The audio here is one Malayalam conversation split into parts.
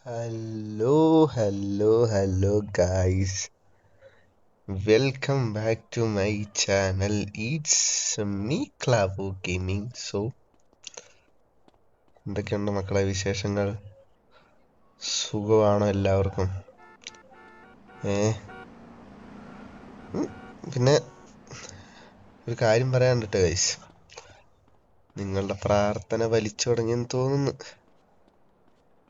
Hello, guys. Welcome back to my channel. It's me, Clavo Gaming. എന്തൊക്കെയുണ്ട് മക്കളെ വിശേഷങ്ങൾ? സുഖമാണോ എല്ലാവർക്കും? ഏ പിന്നെ ഒരു കാര്യം പറയാനുണ്ട് ഗൈസ്. നിങ്ങളുടെ പ്രാർത്ഥന വലിച്ചു തുടങ്ങിയെന്ന് തോന്നുന്നു.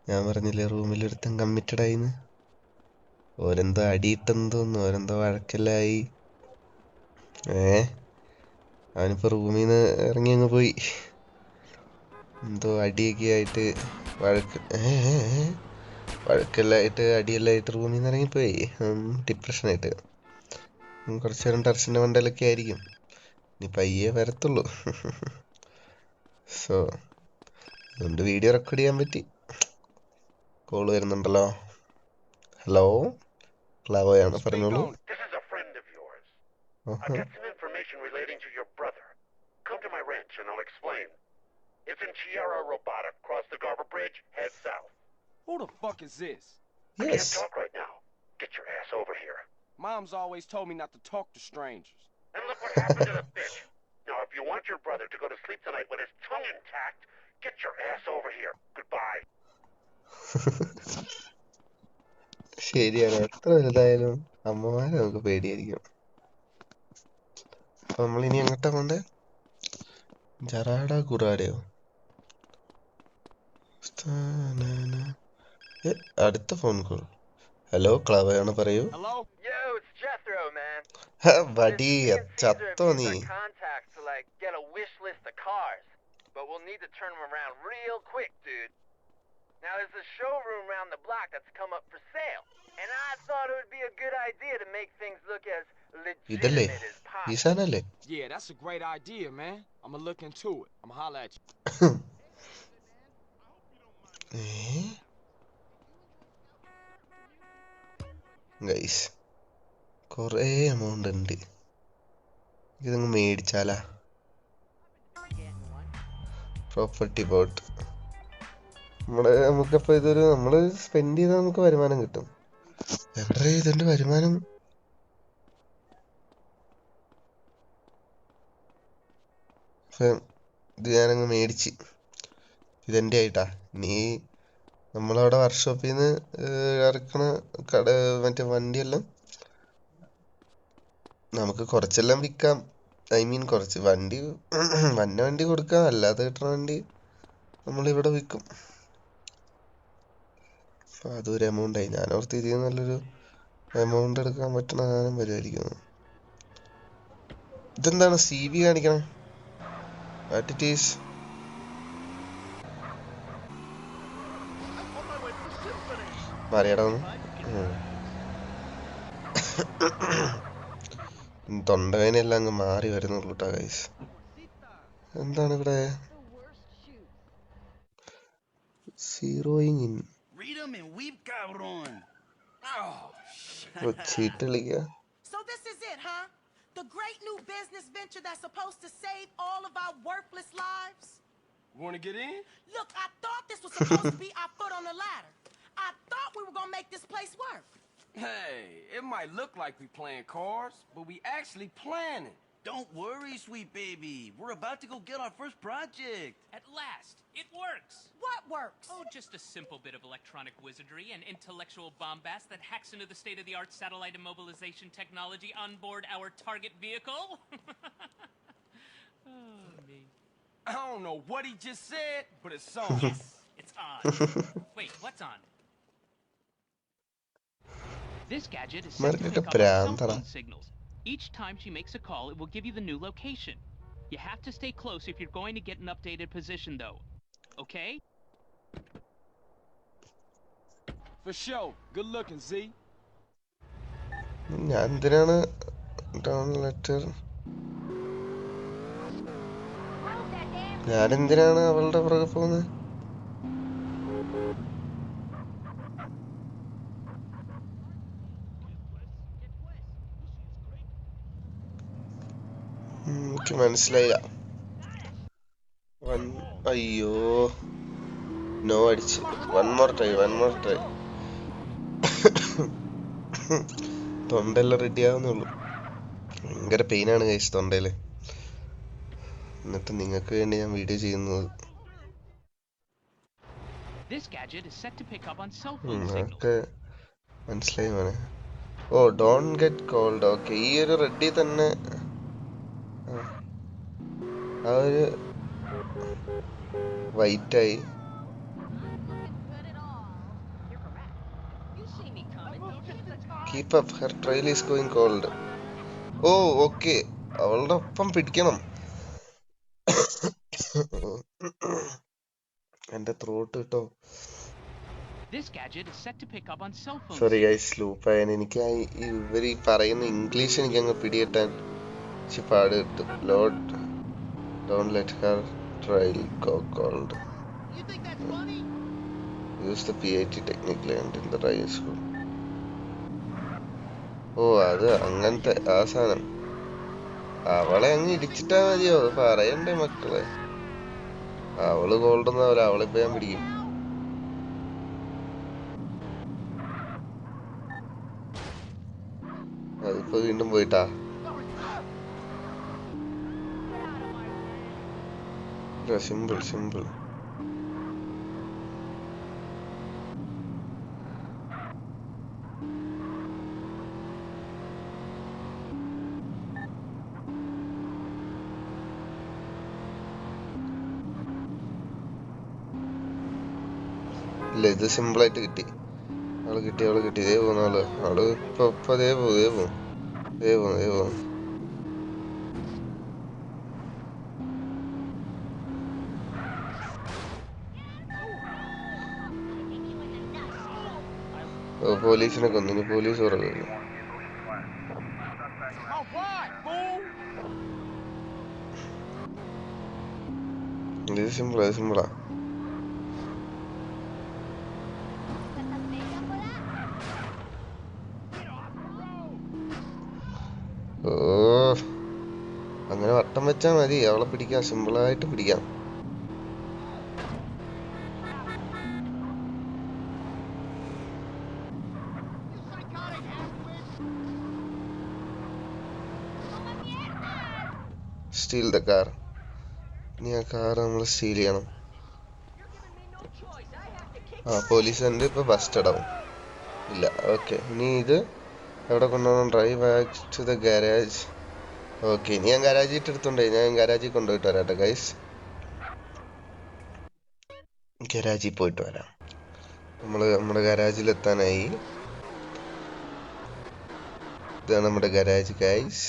ഞാൻ പറഞ്ഞില്ലേ റൂമിലൊരുത്തൻ കമ്മിറ്റഡ് ആയിന്ന്. ഓരെന്തോ അടിയിട്ടെന്ന് തോന്നുന്നു. ഓരെന്തോ വഴക്കെല്ലായി. അവനിപ്പോ റൂമിൽ നിന്ന് ഇറങ്ങി അങ്ങ് പോയി. എന്തോ അടിയൊക്കെ ആയിട്ട് വഴക്കെല്ലായിട്ട് അടിയെല്ലായിട്ട് റൂമിൽ നിന്ന് ഇറങ്ങിപ്പോയി. ഡിപ്രഷനായിട്ട് കുറച്ചു നേരം ടെറസിന്റെ മണ്ടയിലൊക്കെ ആയിരിക്കും. ഇനി പയ്യെ വരത്തുള്ളൂ. സോ അതുകൊണ്ട് വീഡിയോ റെക്കോർഡ് ചെയ്യാൻ പറ്റി. കോള് വരുന്നുണ്ടല്ലോ. ഹലോ, ക്ലാവോയാണ്, പറഞ്ഞോളൂ. It's in Chiara Robotic. Cross the Garber Bridge, head south. Who the fuck is this? I can't talk right now. Get your ass over here. Mom's always told me not to talk to strangers. And look what happened to the bitch. Now, if you want your brother to go to sleep tonight with his tongue intact, get your ass over here. Goodbye. ശരിയാണ്, എത്ര വലുതായാലും അമ്മമാരെ നമുക്ക് പേടിയായിരിക്കും. അപ്പൊ നമ്മളിനി എങ്ങോട്ടാ പോണ്ടേ? ജറാഡ കുറാഡയോ? അടുത്ത ഫോൺ കോൾ. ഹലോ, ക്ലാവയാണ്, പറയൂ. Hello? Yo, it's Jethro, man. വടി ചത്തോ നീ? Contacts to get a wish list of cars, but we'll need to turn them around real quick, dude. Now there's a showroom around the block that's come up for sale, and I thought it would be a good idea to make things look as legitimate as possible. ഈസാനല്ലേ? Yeah, that's a great idea, man. I'ma look into it. I'ma holla at you. Guys, കൊറേ എമൗണ്ട് ഉണ്ട്. ഇതങ്ങ് മേടിച്ചാലാ? പ്രോപ്പർട്ടി ബോട്ട് നമുക്കപ്പോ നമ്മള് സ്പെൻഡ് ചെയ്താൽ നമുക്ക് വരുമാനം കിട്ടും. എവിടെ ഇതിന്റെ വരുമാനം? ഇത് ഞാനങ്ങ് മേടിച്ച്, ഇതെന്റെ ആയിട്ടാ. നീ നമ്മളവിടെ വർക്ക്ഷോപ്പിൽ നിന്ന് ഇറക്കണ മറ്റേ വണ്ടിയെല്ലാം നമുക്ക് കുറച്ചെല്ലാം വിൽക്കാം. കുറച്ച് വണ്ടി കൊടുക്കാം. അല്ലാതെ കിട്ടണ വണ്ടി നമ്മളിവിടെ വിൽക്കും. അപ്പൊ അതൊരു എമൗണ്ട് ആയി. ഞാൻ ഓർത്ത് ഇതിൽ നല്ലൊരു എമൗണ്ട് എടുക്കാൻ പറ്റണ സാധനം വരുമായിരിക്കും. ഇതെന്താണ് CV കാണിക്കണേ? What it is? മാറിയടാന്ന് തൊണ്ടവേനെല്ലാം അങ്ങ് മാറി വരുന്നുള്ളൂ കേട്ടോ ഗൈസ്. എന്താണ് ഇവിടെ? സീറോയിങ് ഇൻ ചീട്ട് കളിക്കുക. So this is it, huh? The great new business venture that's supposed to save all of our worthless lives? Wanna get in? Look, I thought this was supposed to be our foot on the ladder. I thought we were gonna make this place work. Hey, it might look like we playing cards, but we actually planning. Don't worry, sweet baby. We're about to go get our first project. At last, it works. What works? Oh, just a simple bit of electronic wizardry and intellectual bombast that hacks into the state-of-the-art satellite immobilization technology on board our target vehicle. Oh, me. I don't know what he just said, but it's on. Yes, it's on. Wait, what's on? This gadget is set to pick up cell phone signals. Each time she makes a call, it will give you the new location. You have to stay close if you're going to get an updated position, though. Okay? For sure. Good looking, Z. ഞാൻ എന്തിനാണ് ലെറ്റർ? ഞാനെന്തിനാണ് അവളുടെ പുറകെ പോകുന്നത്? എനിക്ക് മനസ്സിലായില്ല. അയ്യോ, നോ അടിച്ച്. One more try. തൊണ്ടെല്ലാം റെഡി ആവുന്നുള്ളൂ. ഭയങ്കര പെയിനാണ് ഗൈസ് തൊണ്ടയില്. എന്നിട്ട് നിങ്ങൾക്ക് വേണ്ടി ഞാൻ വീഡിയോ ചെയ്യുന്നത്. അതൊക്കെ മനസ്സിലായി മോനെ. Oh don't get cold. Okay, ഈ ഒരു റെഡി തന്നെ ആ ഒരു വൈറ്റായി. Keep up, her trail is going cold. Oh okay, അവളുടെ ഒപ്പം പിടിക്കണം. എന്റെ ത്രോട്ട് കിട്ടോ. സോറി ഗൈസ്, ലൂപ്പായൻ. എനിക്ക് ഇവർ ഈ പറയുന്ന ഇംഗ്ലീഷ് എനിക്ക് അങ്ങ് പിടികിട്ടാൻ പാട് കിട്ടും. Lord don't let her trail go cold. Use the PAT technique learned in the driving school. ഓ അത് അങ്ങനത്തെ ആ സാധനം. അവളെ അങ്ങ് ഇടിച്ചിട്ടാ മതിയോ? പറയണ്ടേ മക്കളെ. അവള് കോൾഡൊന്നാവില്ല, അവളിപ്പോ ഞാൻ പിടിക്കും. അതിപ്പോ വീണ്ടും പോയിട്ടാ. സിമ്പിൾ. ഇല്ല, ഇത് സിമ്പിളായിട്ട് കിട്ടി. അവള് കിട്ടി. ഇതേ പോകുന്ന അവള് ഇപ്പൊ അതേ പോകും. ഓ, പോലീസിനെ കൊന്നു. ഇനി പോലീസ് പറഞ്ഞു. ഇത് സിമ്പിളാ. ഓ, അങ്ങനെ വട്ടം വെച്ചാ മതി. അവളെ പിടിക്കാം, സിമ്പിളായിട്ട് പിടിക്കാം. Steel the car. ഇനി ആ കാർ നമ്മൾ സ്റ്റീൽ ചെയ്യണം. പോലീസുകാരൻ്റെ ഇപ്പൊ ബസ്റ്റഡ് ആവും. ഇല്ല, ഓക്കെ. ഇനി ഇത് എവിടെ കൊണ്ടുപോകണം? Drive back to the garage. Okay, ഇനി ഞാൻ ഗാരാജിൽ എടുത്തോണ്ടേ. ഞാൻ ഗാരാജിൽ കൊണ്ടുപോയിട്ട് വരാട്ടെ ഗൈസ്. ഗാരാജിൽ പോയിട്ട് വരാം. നമ്മുടെ ഗാരാജിൽ എത്താനായി. ഇതാണ് നമ്മുടെ ഗാരാജ് ഗൈസ്.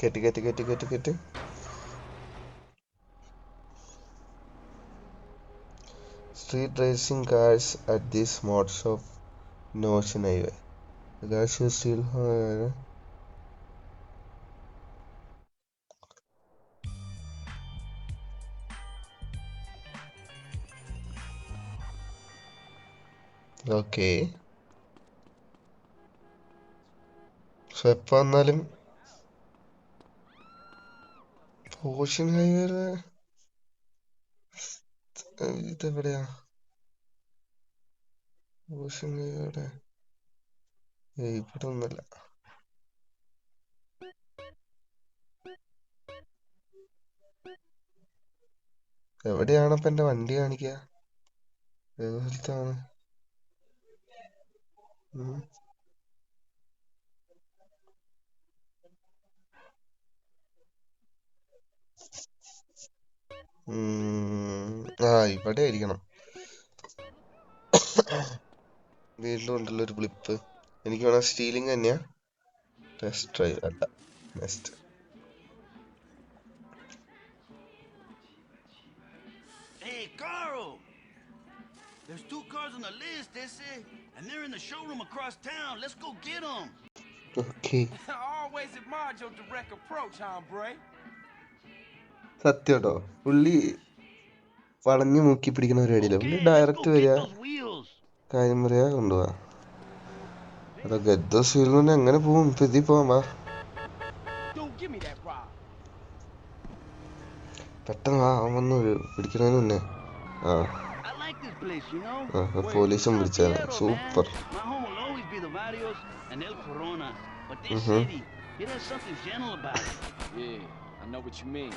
കെട്ടി. Street racing cars at this mod shop in Ocean Highway. The cars you steal. Okay. So എപ്പോ വന്നാലും ഓഷ്യൻ ഹൈവേ ഇതെവിടെയാ? ഓഷ്യൻ ഹൈവേയുടെ ഇവിടെ ഒന്നല്ല. എവിടെയാണപ്പ എന്റെ വണ്ടി കാണിക്കുക? ഏത് സ്ഥലത്താണ്? ഇവിടെ ആയിരിക്കണം. വീണ്ടും ഉണ്ടല്ലോ ഒരു ബ്ലിപ്പ്. എനിക്ക് വേണം സ്റ്റീലിംഗ് തന്നെയാ. ടെസ്റ്റ് ഡ്രൈവ് അല്ല, next. Hey, Carl! There's 2 cars on the list, they say, and they're in the showroom across town. Let's go get them. Okay. I always admired your direct approach, hombre. സത്യം കേട്ടോ, പുള്ളി വളഞ്ഞു നോക്കി പിടിക്കുന്ന പരിപാടിയില്ല. പുള്ളി ഡയറക്റ്റ് വരിക, കാര്യം പറയാ, കൊണ്ടുപോവാ. അതൊക്കെ എന്തോ സീലിനെ എങ്ങനെ പോവും? ഇപ്പൊ ഇതിൽ പോവാൻ വാ, Dude, give me that rod. പെട്ടെന്ന് വാ, അവൻ വന്ന് പിടിക്കുന്നതിന് മുന്നേ. ആ I like this place, you know. പോലീസും San പിടിച്ചാണ്. Fierro, super. man. My home will always be the Barrios and El Corona. But this Mhm. city, it has something gentle about it. Yeah, I know what you mean.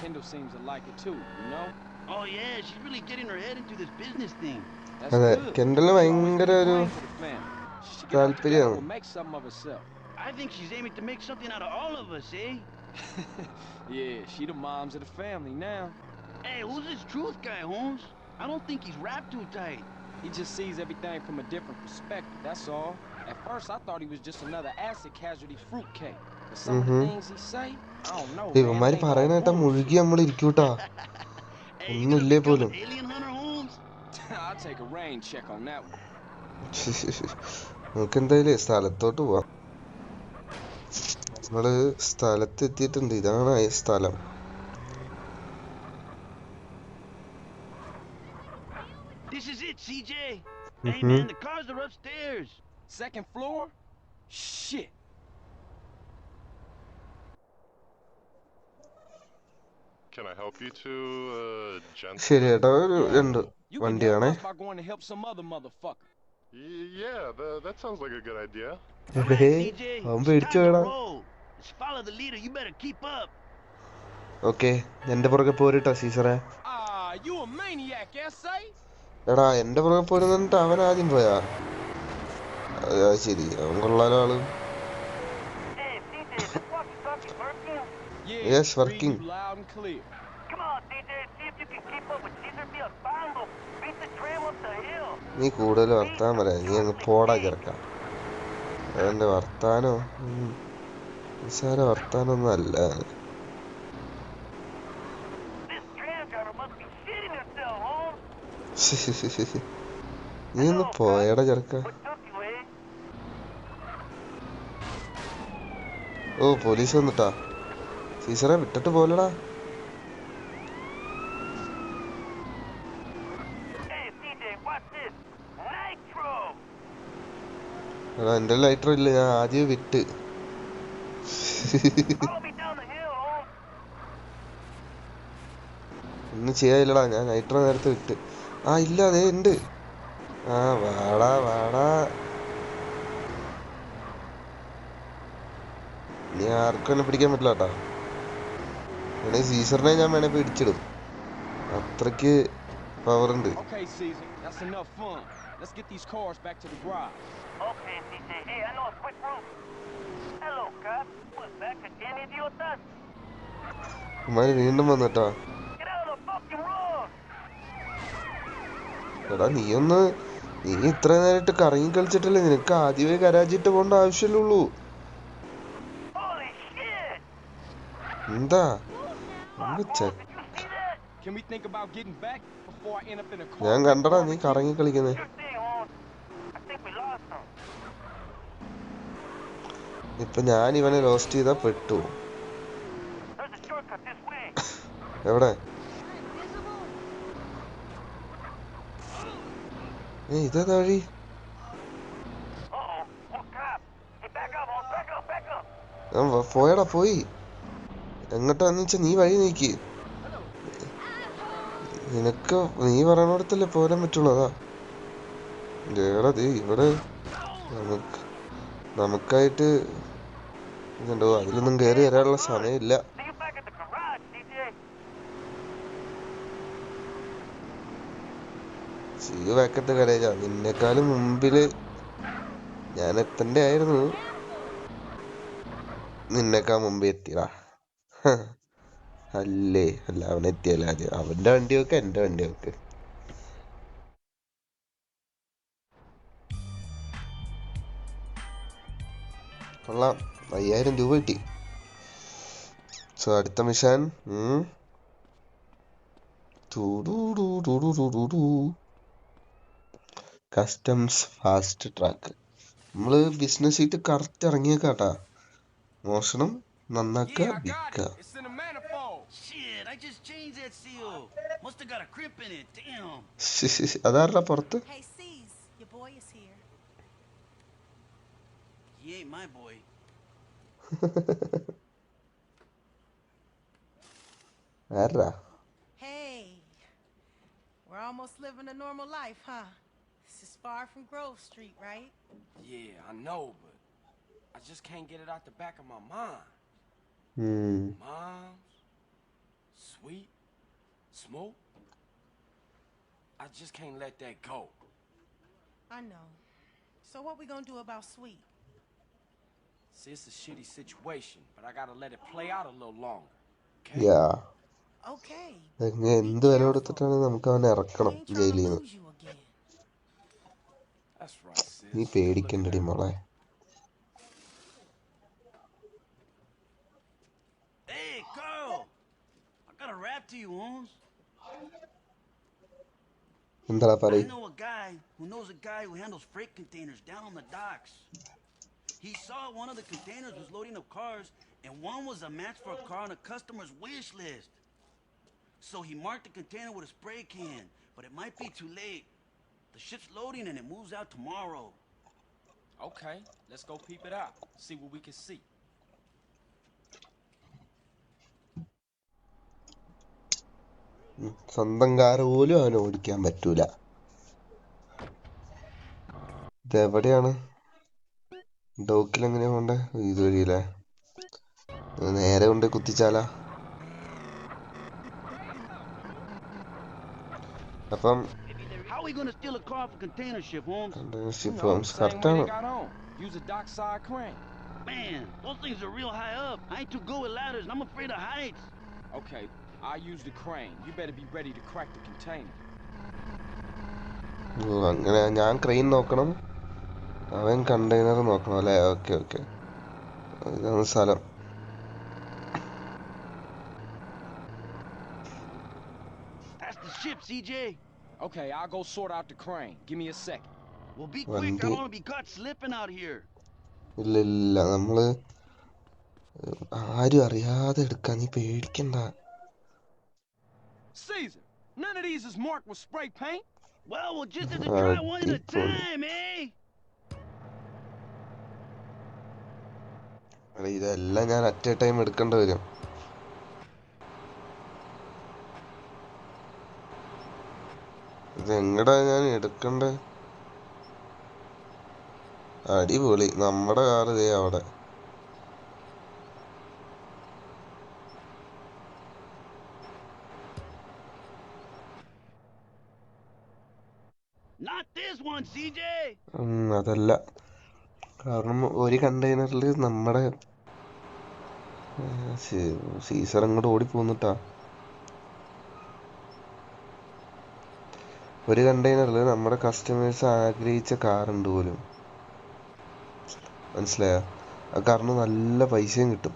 Kendall seems to like it too, you know? Oh yeah, she's really getting her head into this business thing. That's അതെ, good. കെൻഡലിന് She always ഭയങ്കര been ഒരു praying for the family. She should get out together താല്പര്യമാണ്. and make something of herself. I think she's aiming to make something out of all of us, eh? Yeah, she the moms of the family now. Hey, who's this truth guy, Holmes? I don't think he's wrapped too tight. He just sees everything from a different perspective, that's all. At first, I thought he was just another acid casualty fruitcake. But some of the things he say, I don't know, man. ഇവന്മാര് They പറയണ all കേട്ടാ മുഴുകി bullshit. നമ്മൾ ഇരിക്കൂട്ടാ. Hey, you ഒന്നുമില്ലേ gonna become പോലും. an alien hunter, Holmes? I'll take a rain check on that one. നമുക്ക് എന്തായാലും സ്ഥലത്തോട്ട് പോവാം. നമ്മള് സ്ഥലത്ത് എത്തിയിട്ടുണ്ട്. ഇതാണ് ആ സ്ഥലം. This is it, CJ. Hey man, the cars are upstairs. Second floor? Shit. Can I help you to, gentlemen? ശരി ഏട്ടാ, ഒരു രണ്ട് You can help വണ്ടിയാണേ. us by going to help some other motherfucker. Yeah, that sounds like a good idea. CJ, അവൻ it's പേടിച്ചു time to വേടാ. roll. Let's follow the leader. You better keep up. Okay, എന്റെ പുറകെ പോരിട്ടാ സീസറെ. Ah, you a maniac, S.A.? എടാ എന്റെ പുറകെ പോരുന്നിട്ട് അവൻ ആദ്യം പോയാ. ശരി, അവൻ കൊള്ളാലോ ആള്. Hey, CJ, this walkie-talkie working? Yeah, Yes, reading working. you loud and clear. Come on, CJ, see if you can keep up with Cesar Villalpando. Beat the tram up the hill. നീ കൂടുതൽ വർത്താനം പറയാ, നീ അങ്ങ് പോടാ ചെറുക്ക. അവന്റെ വർത്താനോ നിസ്സാര വർത്താനൊന്നും അല്ല. This tram driver must be shitting himself, Holmes. നീ ഒന്ന് പോയടാ ചെറുക്ക. What took you, eh? ഓ, പോലീസ് വന്നിട്ടാ. സീസറെ വിട്ടിട്ട് പോലടാ. Hey, CJ, watch this. Nitro! എടാ എന്റെ ലൈറ്റർ ഇല്ല, ഞാൻ ആദ്യം വിട്ട്. Follow me down the hill, Holmes. ഒന്നും ചെയ്യാനില്ലടാ, ഞാൻ ലൈറ്റർ നേരത്തെ വിട്ട്. ആ ഇല്ല, അതേ ഉണ്ട്. ആ വാടാ വാടാ. നീ ആർക്കും എന്നെ പിടിക്കാൻ പറ്റില്ല കേട്ടാ. വേണേ സീസറിനെ ഞാൻ വേണേ പിടിച്ചിടും, അത്രയ്ക്ക് പവർ ഉണ്ട്. Okay, Caesar, that's enough fun. Let's get these cars back to the garage. Okay, CJ. Hey, I know a quick route. Hello, cop. What's back again, idiotas? ഇവന്മാര് വീണ്ടും വന്നിട്ടാ. Get out of the fucking road! എടാ നീ ഇത്ര നേരമായിട്ട് കറങ്ങി കളിച്ചിട്ടല്ലേ, നിനക്ക് ആദ്യമേ കരാജിട്ട് പോകേണ്ട ആവശ്യമല്ലുള്ളൂ. Holy shit! എന്താ Fuck, Holmes, did you see that? Can we think about getting back before I end up in a car? ഞാൻ കണ്ടടാ നീ കറങ്ങി കളിക്കുന്നേ. Sure thing, Holmes. I think we lost him. ഇപ്പൊ ഞാൻ ഇവനെ ലോസ്റ്റ് ചെയ്താ പെട്ടു. There's a shortcut this way. എവിടെ? ഇതേതാ വഴി? Uh-oh. Oh, cop. Hey, back up, Holmes. Back up, back up. പോയടാ, പോയി. എങ്ങോട്ടാന്ന് വെച്ചാ നീ വഴി നീക്കി. നിനക്ക് നീ പറയണോടത്തല്ലേ പോരാൻ പറ്റുള്ളൂ. അതാ ഏടാ ഇവിടെ നമുക്കായിട്ട് ഇതുണ്ടോ, അതിലൊന്നും കയറി വരാനുള്ള സമയമില്ല. See you back at the garage, CJ. See ബാക്കത്തെ കരേജാ, നിന്നെക്കാളും മുമ്പില് ഞാൻ എത്തണ്ടേ ആയിരുന്നു. നിന്നെക്കാ മുമ്പ് എത്തിയടാ. അല്ലേ, അല്ല അവൻ എത്തിയല്ല ആദ്യം. അവന്റെ വണ്ടി വെക്ക, എന്റെ വണ്ടി വെക്ക്. കൊള്ളാം, 5000 രൂപ കിട്ടി. സോ അടുത്ത മിഷൻ കസ്റ്റംസ് ഫാസ്റ്റ് ട്രാക്ക്. നമ്മള് ബിസിനസ് സീറ്റ് കറക്റ്റ് ഇറങ്ങിയേക്കാട്ടാ. മോഷണം നന്നാക്ക, Yeah, I got വിൽക്ക. it. It's in the manifold. Shit, I just changed that seal. Must have got a crimp in it. Damn. അതാരടാ പുറത്ത്? Hey, C's, your boy is here. He ain't my boy. ആരാ? Hey, we're almost living a normal life, huh? This is far from Grove Street, right? Yeah, I know, but I just can't get it out the back of my mind. Hmm. Moms, sweet, smoke. I just can't let that go. I know. So what we gonna do about Sweet? See, it's a shitty situation, but I gotta let it play out a little longer. Okay? Yeah. Okay. എന്ത് വില കൊടുത്തിട്ടാണ് നമുക്ക് അവനെ We ഇറക്കണം ain't trying ജയിലിൽ to നിന്ന്. lose you again. That's right, sis. നീ Good പേടിക്കണ്ടടി looking മോളെ. Hey, Carl! I got a rap to you, Holmes. എന്താ I പറയ്? know a guy who knows a guy who handles freight containers down on the docks. He saw one of the containers was loading up cars, and one was a match for a car on a customer's wish list. So he marked the container with a spray can, but it might be too late. The ship's loading and it moves out tomorrow. Okay, let's go peep it out. See what we can see. സ്വന്തം കാറ് പോലും അവന് ഓടിക്കാൻ പറ്റൂല. ഇതെവിടെയാണ്? ഡോക്കിൽ എങ്ങനെയാ പോണ്ടേ? ഇത് വഴിയില്ലേ? നേരെ കൊണ്ട് കുത്തിച്ചാലാ? അപ്പം How are we gonna steal a car off a container ship, Holmes? Ship Same way കറക്റ്റാണ്. they got on. Use a dockside crane. Man, those things are real high up. I ain't too good with ladders, and I'm afraid of heights. Okay, I'll use the crane. You better be ready to crack the container. അങ്ങനെ ഞാൻ ക്രെയിൻ നോക്കണം, അവൻ കണ്ടെയ്നർ നോക്കണം അല്ലേ? ഓക്കെ ഓക്കെ, ഇതാണ് സ്ഥലം. That's the ship, CJ. Okay, I'll go sort out the crane. Give me a second. Well, be quick. I don't want to be caught slipping out here. ഇല്ല ഇല്ല, നമ്മള് ആരും അറിയാതെ എടുക്കാൻ, നീ പേടിക്കണ്ട. Caesar, none of these is marked with spray paint. Well, we'll just have to try one at a time, eh? ഇതെല്ലാം ഞാൻ അറ്റ് എ ടൈം എടുക്കേണ്ടി വരും. ഇതെങ്ങടാ ഞാൻ എടുക്കണ്ടേ? അടിപൊളി, നമ്മുടെ കാറ് ദേ അവിടെ. Not this one, CJ. അതല്ല, കാരണം ഒരു കണ്ടെയ്നറിൽ നമ്മുടെ സീസർ അങ്ങോട്ട് ഓടിപ്പോന്നിട്ടാ. ഒരു കണ്ടെയ്നറിൽ നമ്മുടെ കസ്റ്റമേഴ്സ് ആഗ്രഹിച്ച കാറുണ്ട് പോലും, മനസ്സിലായോ? ആ കാറിന് നല്ല പൈസയും കിട്ടും.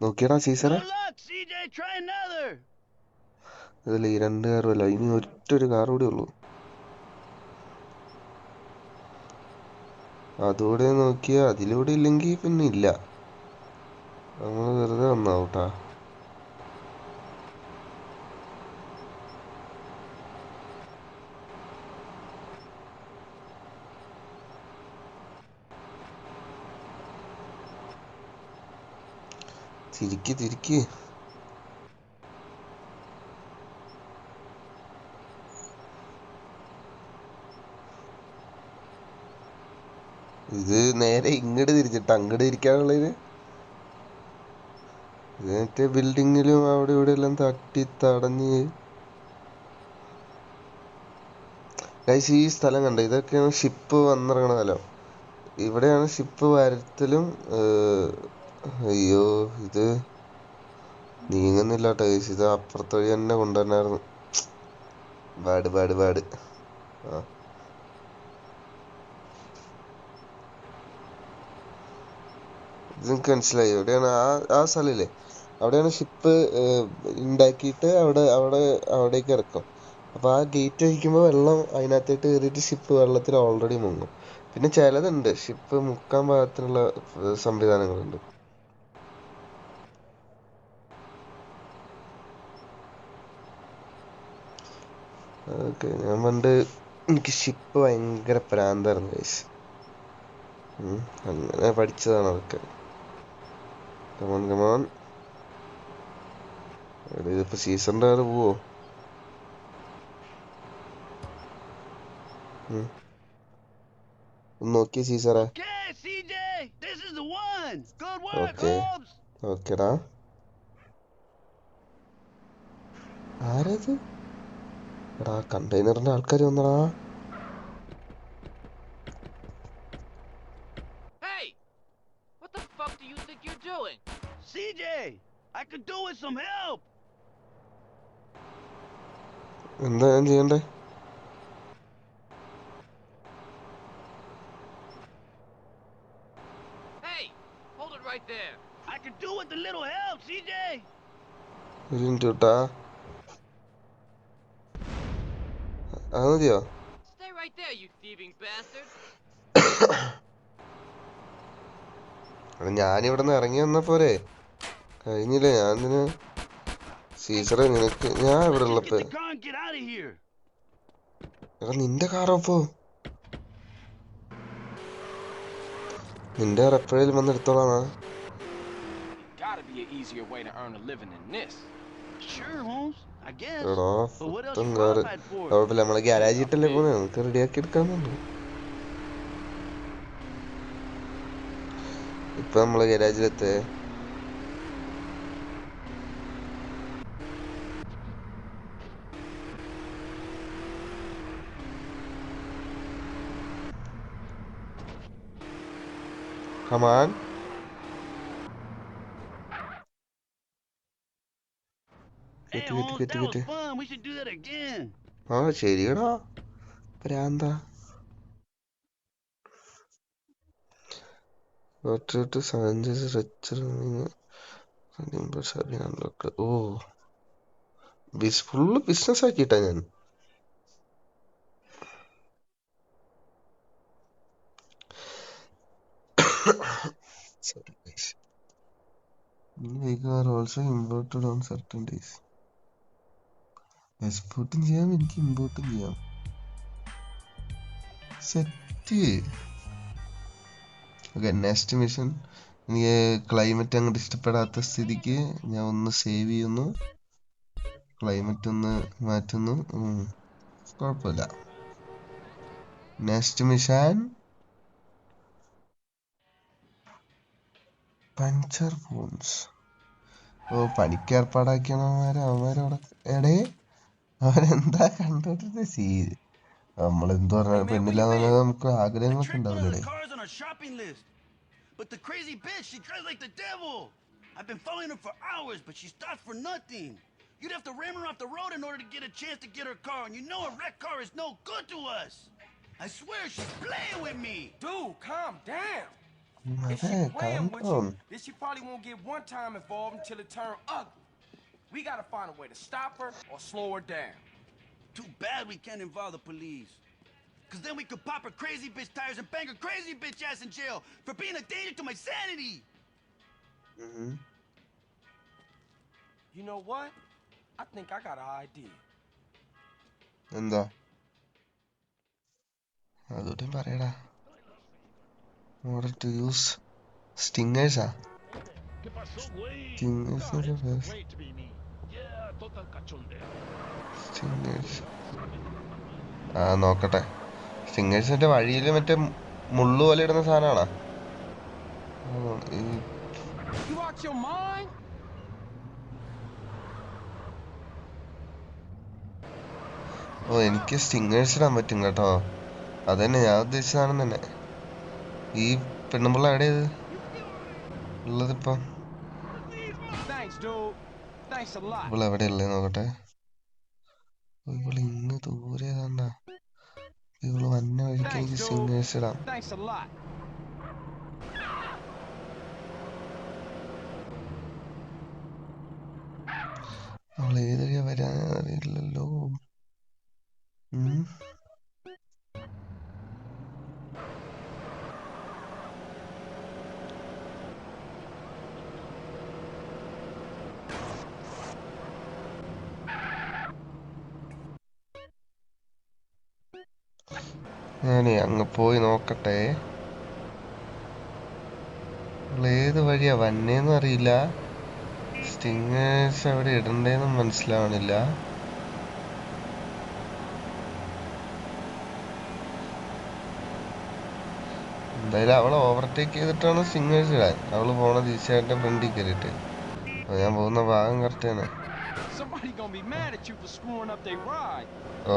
നോക്കിയടാ സീസറെ, Good luck, CJ. Try another. ഇതിൽ ഈ 2 കാറുമല്ല, ഇനി ഒറ്റൊരു കാർ കൂടി ഉള്ളൂ. അതുകൂടെ നോക്കിയാ അതിലൂടെ ഇല്ലെങ്കിൽ പിന്നെ ഇല്ല, നമ്മൾ വെറുതെ വന്നാവൂട്ടാ. തിരിക്ക് തിരിക്ക്. ഇത് നേരെ ഇങ്ങോട്ട് തിരിച്ചിട്ട് അങ്ങോട്ട് തിരിക്കാനുള്ളതിന് മറ്റേ ബിൽഡിങ്ങിലും അവിടെ ഇവിടെ എല്ലാം തട്ടി തടഞ്ഞ്. ഗൈസ്, ഈ സ്ഥലം കണ്ടോ? ഇതൊക്കെയാണ് ഷിപ്പ് വന്നിറങ്ങണ സ്ഥലം. ഇവിടെയാണ് ഷിപ്പ് വരത്തലും. അയ്യോ, ഇത് നീങ്ങുന്നില്ല കേട്ടോ ഗൈസ്. ഇത് അപ്പുറത്ത് വഴി തന്നെ കൊണ്ടുവന്നായിരുന്നു. ബാഡ്. ആ, ഇത് നിങ്ങൾക്ക് മനസ്സിലായി? എവിടെയാണ് ആ സ്ഥലമില്ലേ, അവിടെയാണ് ഷിപ്പ് ഉണ്ടാക്കിയിട്ട് അവിടേക്ക് ഇറക്കും. അപ്പോൾ ആ ഗേറ്റ് വയ്ക്കുമ്പോൾ വെള്ളം അതിനകത്തേട്ട് കയറിയിട്ട് ഷിപ്പ് വെള്ളത്തിൽ ഓൾറെഡി മുങ്ങും. പിന്നെ ചിലതുണ്ട് ഷിപ്പ് മുക്കാൻ പാകത്തിനുള്ള സംവിധാനങ്ങളുണ്ട്. ഓക്കെ, ഞാൻ പണ്ട് എനിക്ക് ഷിപ്പ് ഭയങ്കര പ്രാന്തായിരുന്നു ഗൈസ്. അങ്ങനെ പഠിച്ചതാണ് അതൊക്കെ. Come on come on. ഇതിപ്പോ സീസണിന്റെ അത് പോവോ? ഒന്ന് നോക്കിയ സീസറെ. Okay, CJ, this is the one. Good work, okay Holmes. ഓക്കെടാ. ആരത്? എടാ കണ്ടെയ്നറിന്റെ ആൾക്കാർ വന്നടാ. Hey! What the fuck do you think you're doing? CJ, I could do with some help. എന്താ ഞാൻ ചെയ്യണ്ടേ? Hey! Hold it right there. I could do with a little help, CJ. ഒരു മിനിറ്റ് കിട്ടാ. അത് മതിയോ? Stay right there, you thieving bastard. ഞാനിവിടെ നിന്ന് ഇറങ്ങി വന്ന പോരെ, കഴിഞ്ഞില്ലേ? ഞാൻ സീസറെ നിനക്ക് ഞാൻ ഇവിടെ ഉള്ളപ്പോ. Get the car and get out of here. എടാ നിന്റെ കാറപ്പോ നിന്റെ കാർ എപ്പോഴേലും വന്ന് എടുത്തോളാണ്. Gotta be an easier way to earn a living than this. Sure, Holmes. I guess. എടാ But what else പുത്തൻ you കാറ്. qualified for? കുഴപ്പമില്ല, നമ്മളെ ഗ്യാരേജ് ഇട്ടല്ലേ പോന്നെ, നമുക്ക് റെഡിയാക്കി എടുക്കാന്നുണ്ട്. ഇപ്പൊ നമ്മള് ഗ്യാരേജിലെത്തേ. Come on. Hey, Holmes, that was fun. We should do that again. ആ ശരിയടാ, പ്രാന്താ. ഓ ഫുള്ള് ബിസിനസ് ആക്കിയിട്ടാ ഞാൻ. Also imported on certain days. എക്സ്പോർട്ടും ചെയ്യാം, എനിക്ക് ഇമ്പോർട്ടും ചെയ്യാം. സെറ്റ്. Okay, next mission. എനിക്ക് ക്ലൈമറ്റ് അങ്ങോട്ട് ഇഷ്ടപ്പെടാത്ത സ്ഥിതിക്ക് ഞാൻ ഒന്ന് സേവ് ചെയ്യുന്നു, ക്ലൈമറ്റ് ഒന്ന് മാറ്റുന്നു. കുഴപ്പമില്ല. Next mission puncher bones. ഓ പണിക്ക് ഏർപ്പാടാക്കിയാണ് അവന്മാരവിടെ. എടേ അവരെന്താ കണ്ടോണ്ടിരുന്ന സീൻ. നമ്മളെന്ത് പറഞ്ഞ പെണ്ണില്ലാന്ന് നമുക്ക് ആഗ്രഹങ്ങളൊക്കെ ഉണ്ടാവില്ലേ? But the crazy bitch, she drives like the devil. I've been following her for hours, but she stops for nothing. You'd have to ram her off the road in order to get a chance to get her car, and you know a wrecked car is no good to us. I swear she's playing with me. Dude, calm down. If അതെ, she playing with you, calm then she probably won't get one time involved until it turn ugly. We gotta find a way to stop her or slow her down. Too bad we can't involve the police. Cause then we could pop her crazy bitch tires and bang her crazy bitch ass in jail for being a danger to my sanity. You know what? I think I got an idea. എന്താ അതോട്ടും പറയടാ. ഓർഡർ ടു യൂസ് സ്റ്റിങ്ങേഴ്സാ. സ്റ്റിങ്ങേഴ്സ് ആ നോക്കട്ടെ. സ്റ്റിങ്ങേഴ്സ് മറ്റേ വഴിയിൽ മറ്റേ മുള്ളു പോലെ ഇടുന്ന സാധനമാണോ? You out your mind? ഓ എനിക്ക് സ്റ്റിങ്ങേഴ്സ് ഇടാൻ പറ്റും കേട്ടോ. അതന്നെ ഞാൻ ഉദ്ദേശിച്ചതാണെന്ന് തന്നെ. ഈ പെണ്ണുമ്പിള്ള എവിടെയത് ഉള്ളതിപ്പോ? ഇവള് എവിടെയുള്ളേ നോക്കട്ടെ. ഇവള് ഇന്ന് ദൂരെ ഏതാണ്ടാ. ഇവള് വന്ന വഴിക്ക് എനിക്ക് സ്റ്റിങ്ങേഴ്സ് ഇടാം. അവൾ ഏതൊക്കെയാ വരാൻ അറിയില്ലല്ലോ. ഞാനേ അങ്ങ് പോയി നോക്കട്ടെ. ഏത് വഴിയാ വന്നേന്നും അറിയില്ല. സ്റ്റിങ്ങേഴ്സ് എവിടെ ഇടണ്ടേന്നും മനസ്സിലാവണില്ല. എന്തായാലും അവളെ ഓവർടേക്ക് ചെയ്തിട്ടാണ് സ്റ്റിങ്ങേഴ്സ് ഇടാൻ. അവള് പോണ തീർച്ചയായിട്ടും ഫ്രണ്ടിൽ കയറിയിട്ട്. ഞാൻ പോകുന്ന ഭാഗം കറക്റ്റ് ആണ്.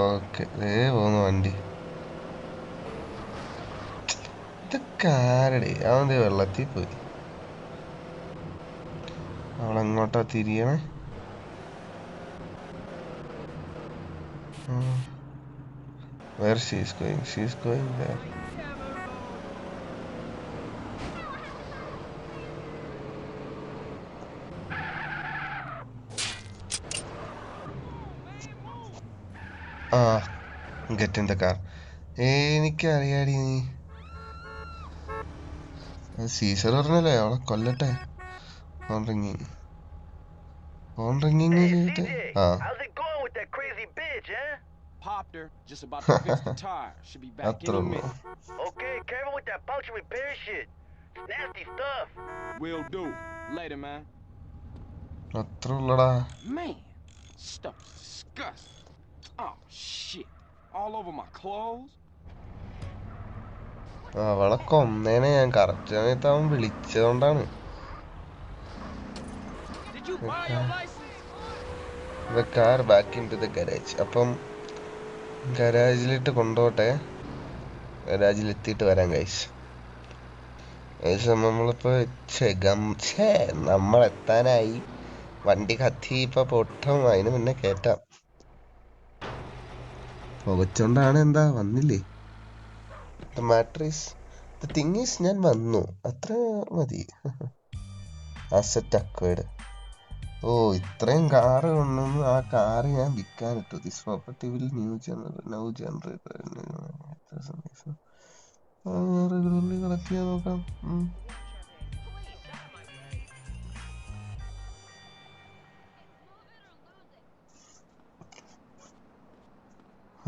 ഓക്കെ, പോകുന്നു വണ്ടി. ഇതൊക്കെ ആരടെ? അവൻ വെള്ളത്തിൽ പോയി. അവളെങ്ങോട്ടാ തിരിയണേ? Where she is going? She is going there. Get in the car. എനിക്കറിയാടി നീ. സീസർ പറഞ്ഞല്ലേ അവളെ കൊല്ലട്ടെ. ഫോൺ റിങ്ങിങ് ചെയ്തിട്ട്. Popped her, just about to fix the tire. Should be back in a minute. Okay, careful with that puncture repair shit. It's nasty stuff. Will do. Later, man. അത്ര ഉള്ളടാ. Man, stuff is disgusting. Oh shit, all over my clothes. അവളെ കൊന്നേനെ ഞാൻ. കറക്റ്റ് സമയത്ത് അവൻ വിളിച്ചതുകൊണ്ടാണ്. The car back into the garage. അപ്പം ഗരാജിലിട്ട് കൊണ്ടോട്ടെ. ഗരാജിൽ എത്തിയിട്ട് വരാം ഗൈസ്. നമ്മളിപ്പോ നമ്മളെത്താനായി. വണ്ടി കത്തി ഇപ്പൊ പൊട്ടും. അതിന് മുന്നേ കേറ്റാം. പുകച്ചോണ്ടാണ്. എന്താ വന്നില്ലേ? The thing is ഞാൻ വന്നു, അത്ര മതി. Asset acquired. ഇത്രയും കാറ് കൊണ്ടുവന്ന് ആ കാറ് ഞാൻ വിൽക്കാനിട്ടു. This property will now generate collect ചെയ്യാൻ നോക്കാം.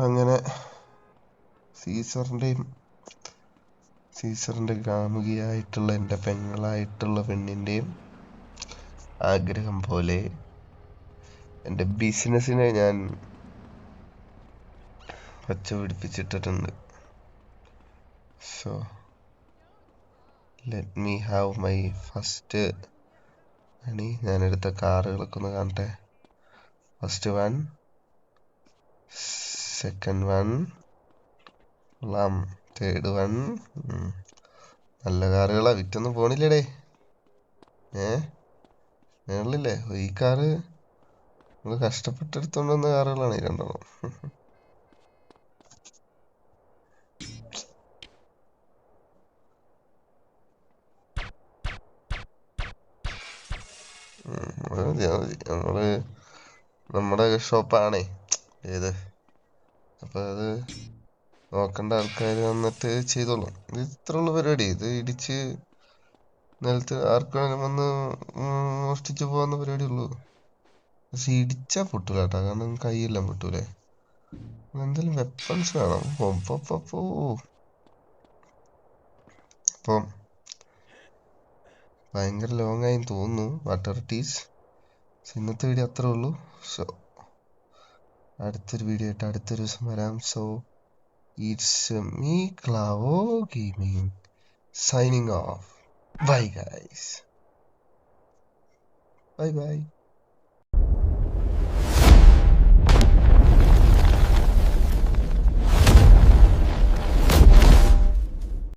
അങ്ങനെ സീസറിന്റെ കാമുകിയായിട്ടുള്ള എൻ്റെ പെങ്ങളായിട്ടുള്ള പെണ്ണിൻ്റെയും ആഗ്രഹം പോലെ എൻ്റെ ബിസിനസ്സിനെ ഞാൻ പച്ചപിടിപ്പിച്ചിട്ടുണ്ട്. So let me have my first money. ഞാനെടുത്ത കാറുകളൊക്കെ ഒന്ന് കാണട്ടെ. First one, second one, third one. നല്ല കാറുകളാ. വിറ്റൊന്നും പോണില്ലേടേ. മേളില്ലേ ഈ കാറ് നമ്മള് കഷ്ടപ്പെട്ടെടുത്തോണ്ട് വന്ന കാറുകളാണ് ഈ രണ്ടെണ്ണം. നമ്മുടെ ഷോപ്പാണേ ഏത്. അപ്പൊ അത് നോക്കേണ്ട ആൾക്കാർ വന്നിട്ട് ചെയ്തോളും. ഇത് ഇത്രയുള്ള പരിപാടി. ഇത് ഇടിച്ച് നിലത്ത് ആർക്കും വന്ന് മോഷ്ടിച്ചു പോകുന്ന പരിപാടി ഉള്ളൂ. പക്ഷെ ഇടിച്ചാ പൊട്ടൂല കേട്ടോ. കാരണം കൈയെല്ലാം പൊട്ടൂലേ. എന്തെങ്കിലും വെപ്പൺസ് വേണം. അപ്പം ഭയങ്കര ലോങ് ആയി തോന്നുന്നു. വാട്ടർ ടീസ്. ഇന്നത്തെ വീഡിയോ അത്രേ ഉള്ളൂ. സോ അടുത്തൊരു വീഡിയോ ആയിട്ട് അടുത്തൊരു ദിവസം വരാം. So it's me Clavo gaming signing off. Bye guys. Bye.